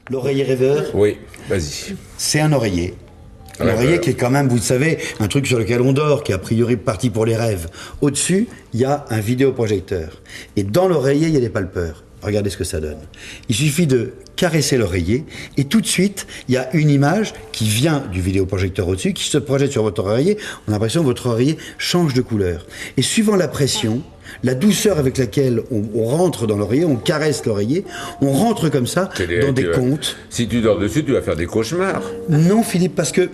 L'oreiller rêveur, Oui, vas-y. c'est un oreiller. Un oreiller qui est quand même, vous le savez, un truc sur lequel on dort, qui est a priori parti pour les rêves. Au-dessus, il y a un vidéoprojecteur. Et dans l'oreiller, il y a des palpeurs. Regardez ce que ça donne. Il suffit de caresser l'oreiller et tout de suite, il y a une image qui vient du vidéoprojecteur au-dessus, qui se projette sur votre oreiller. On a l'impression que votre oreiller change de couleur. Et suivant la pression, la douceur avec laquelle on rentre dans l'oreiller, on caresse l'oreiller, on rentre comme ça dans des contes. Si tu dors dessus, tu vas faire des cauchemars. Non, Philippe, parce que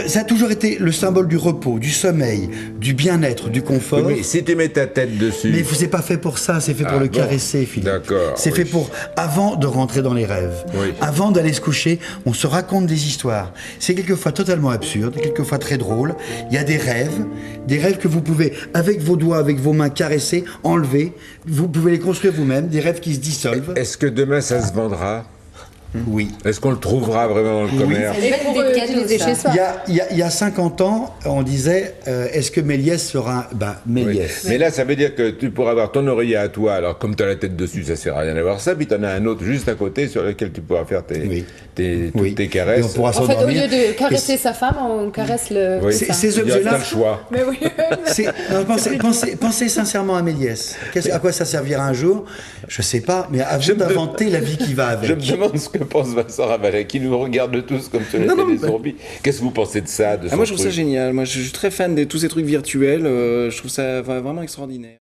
ça a toujours été le symbole du repos, du sommeil, du bien-être, du confort. Oui, mais si tu mets ta tête dessus... Mais c'est pas fait pour ça, c'est fait pour le caresser, Philippe. D'accord. C'est fait pour, avant de rentrer dans les rêves, avant d'aller se coucher, on se raconte des histoires. C'est quelquefois totalement absurde, quelquefois très drôle. Il y a des rêves que vous pouvez, avec vos doigts, avec vos mains, caresser, enlever. Vous pouvez les construire vous-même, des rêves qui se dissolvent. Est-ce que demain ça se vendra ? Oui. Est-ce qu'on le trouvera vraiment dans le commerce ? Et pour utiliser chez soi. Il y a 50 ans, on disait, est-ce que Méliès sera... Méliès. Oui. Mais là, ça veut dire que tu pourras avoir ton oreiller à toi. Alors, comme tu as la tête dessus, ça sert à rien d'avoir ça. Puis tu en as un autre juste à côté sur lequel tu pourras faire toutes tes caresses. Et on pourra En fait, au s'endormir. lieu de caresser sa femme, on caresse le... Oui. Ces objets-là... T'as le choix. Mais oui. Pensez sincèrement à Méliès. À quoi ça servira un jour? Je sais pas, mais à vous d'inventer la vie qui va avec. Je me demande ce que pense Vincent Ravalet, qui nous regarde tous comme si on était des zombies. Qu'est-ce que vous pensez de ça, de Moi, je trouve ça génial. Moi, je suis très fan de tous ces trucs virtuels. Je trouve ça vraiment extraordinaire.